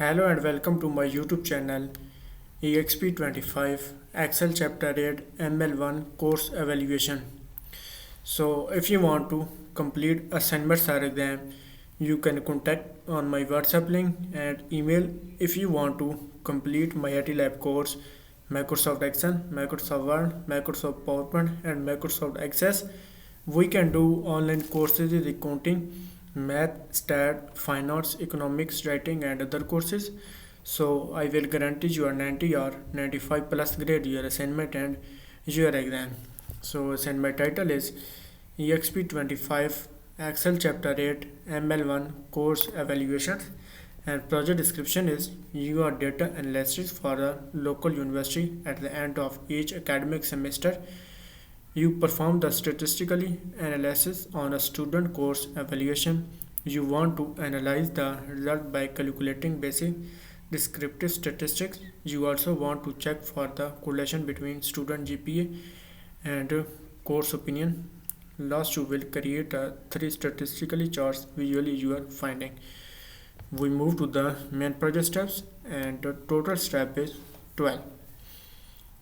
Hello and welcome to my YouTube channel EXP25 Excel Chapter 8 ML1 Course Evaluation. So if you want to complete assignments or exam, you can contact on my WhatsApp link and email. If you want to complete my MylTLab course, Microsoft Excel, Microsoft Word, Microsoft PowerPoint and Microsoft Access, we can do online courses in accounting, math, stat, finance, economics, writing and other courses. So I will guarantee you a 90 or 95 plus grade your assignment and your exam. So assignment title is EXP25 Excel Chapter 8 ML1 Course Evaluation, and project description is you are data analysis for a local university. At the end of each academic semester, you perform the statistical analysis on a student course evaluation. You want to analyze the result by calculating basic descriptive statistics. You also want to check for the correlation between student GPA and course opinion. Last, you will create three statistically charts visually you are finding. We move to the main project steps, and the total step is 12.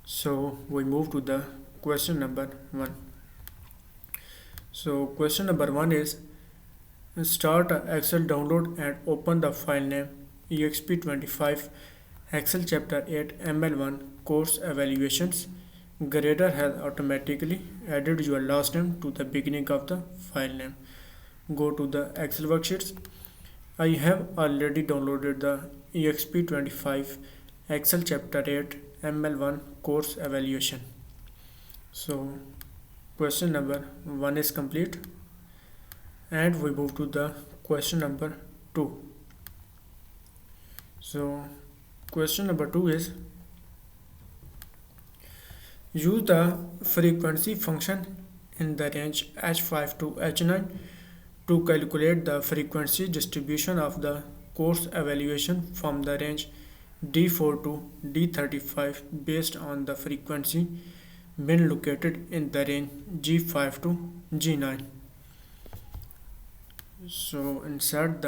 So we move to the question number 1. So question number 1 is start Excel download and open the file name EXP25 Excel Chapter 8 ML1 Course Evaluations. Grader has automatically added your last name to the beginning of the file name. Go to the Excel worksheets. I have already downloaded the EXP25 Excel Chapter 8 ML1 Course Evaluation. So question number 1 is complete, and we move to the question number 2. So question number 2 is use the frequency function in the range H5 to H9 to calculate the frequency distribution of the course evaluation from the range D4 to D35 based on the frequency bin located in the range G5 to G9. So insert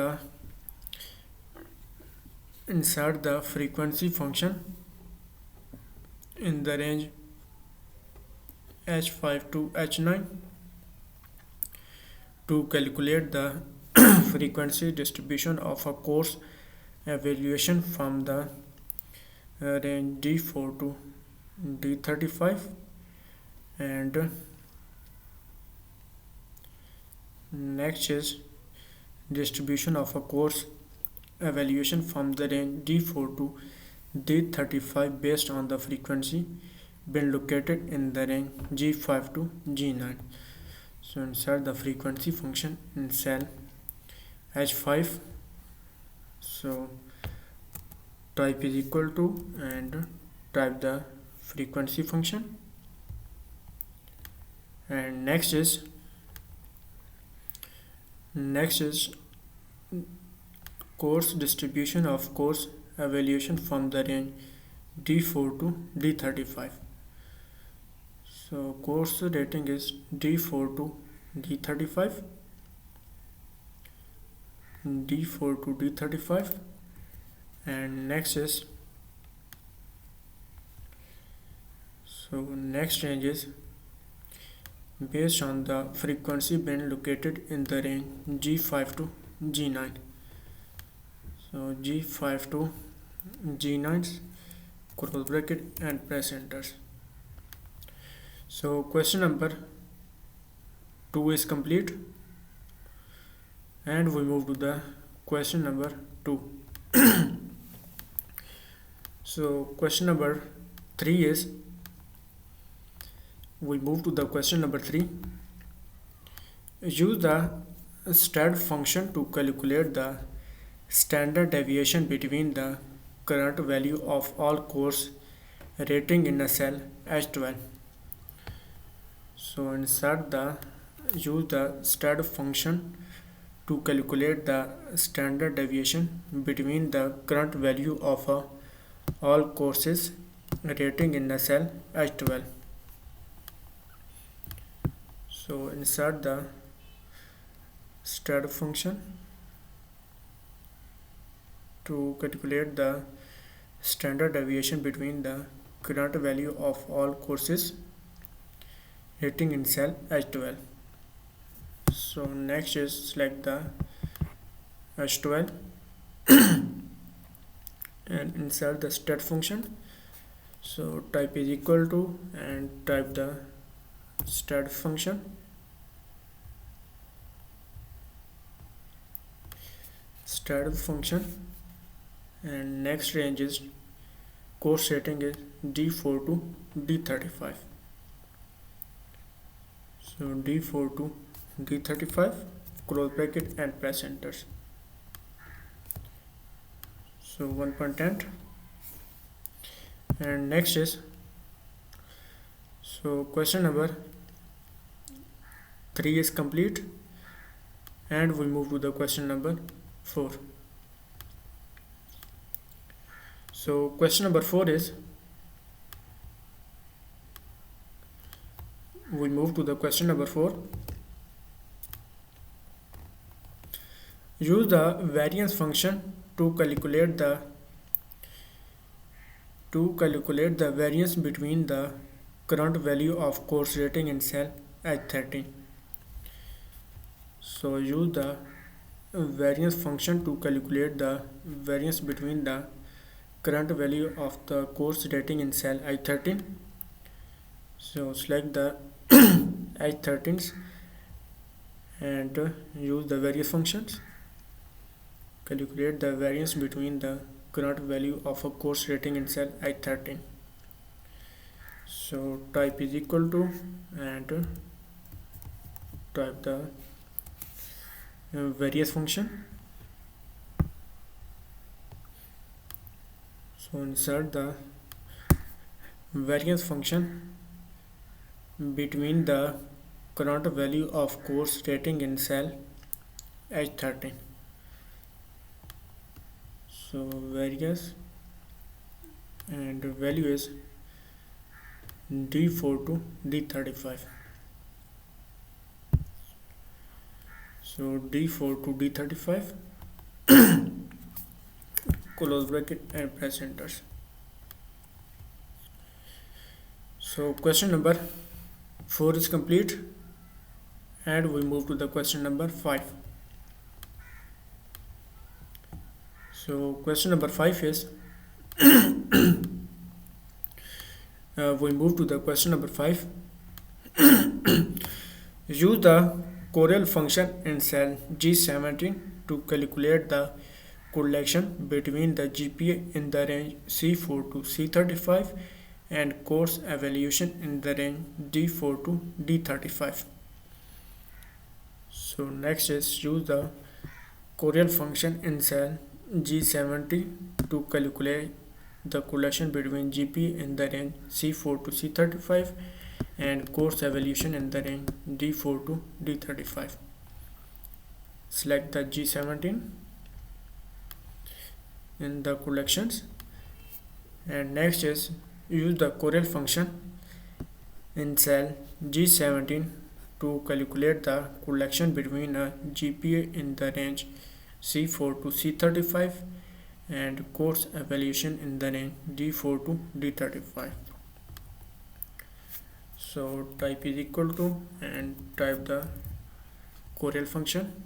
the frequency function in the range H5 to H9 to calculate the frequency distribution of a course evaluation from the range D4 to D35, and next is distribution of a course evaluation from the range D4 to D35 based on the frequency bin located in the range G5 to G9. So insert the frequency function in cell H5. So type is equal to and type the frequency function, and next is course distribution of course evaluation from the range D4 to D35. So course rating is D4 to D35, D4 to D35, and next range is based on the frequency bin located in the range G5 to G9. So G5 to G9, close bracket and press enter. So question number 2 is complete, and we move to the question number 2. So question number 3 is we move to the question number 3. Use the stat function to calculate the standard deviation between the current value of all course rating in a cell H12. So use the stat function to calculate the standard deviation between the current value of all courses rating in a cell H12. So insert the stat function to calculate the standard deviation between the current value of all courses rating in cell H12. So next is select the H12 and insert the stat function. So type is equal to and type the stat function. Stat function and next range is course rating is D4 to D35. So D4 to D35, close bracket and press enter. So 1.10 and next is question number 3 is complete and we move to the question number 4. So question number 4 is we move to the question number 4. Use the variance function to calculate the variance between the current value of course rating in cell H13. So use the variance function to calculate the variance between the current value of the course rating in cell H13. So select the H13s and use the variance functions. Calculate the variance between the current value of a course rating in cell H13. So type is equal to and type the variance function. So insert the variance function between the current value of course rating in cell H13. So variance and value is D4 to D35. So D4 to D35, close bracket and press enter. So question number 4 is complete and we move to the question number 5. So question number 5 is we move to the question number 5. Use the Correl function in cell G17 to calculate the correlation between the GPA in the range C4 to C35 and course evaluation in the range D4 to D35. So next is use the Correl function in cell G70 to calculate the correlation between GPA in the range C4 to C35 and course evaluation in the range D4 to D35. Select the G17 in the collections and next is use the Correl function in cell G17 to calculate the correlation between a GPA in the range C4 to C35 and course evaluation in the range D4 to D35. So type is equal to and type the Correl function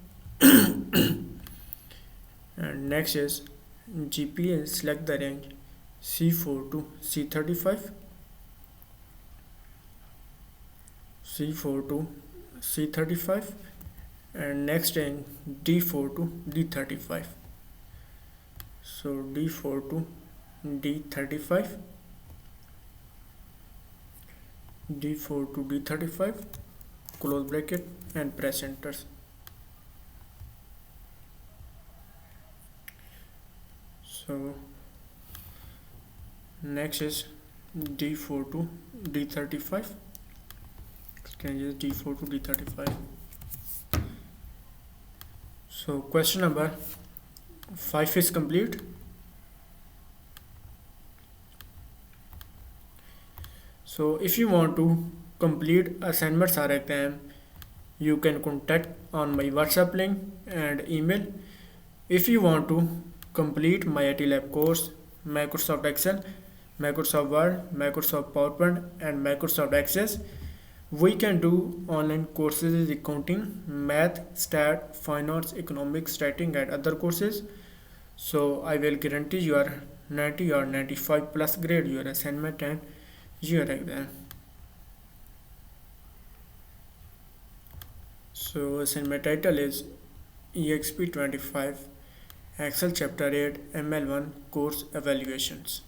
and next is GPA, select the range C4 to C35, C4 to C35 and next range D4 to D35. So D4 to D35, D4 to D35, close bracket and press enter. So next is D4 to D35. Changes D4 to D35. So question number 5 is complete. So if you want to complete assignments or exam, you can contact on my WhatsApp link and email. If you want to complete MylTLab course, Microsoft Excel, Microsoft Word, Microsoft PowerPoint, and Microsoft Access. We can do online courses in accounting, math, stat, finance, economics, stating, and other courses. So I will guarantee your 90 or 95 plus grade your assignment and your exam. So assignment title is EXP 25 Excel Chapter 8 ML1 Course Evaluations.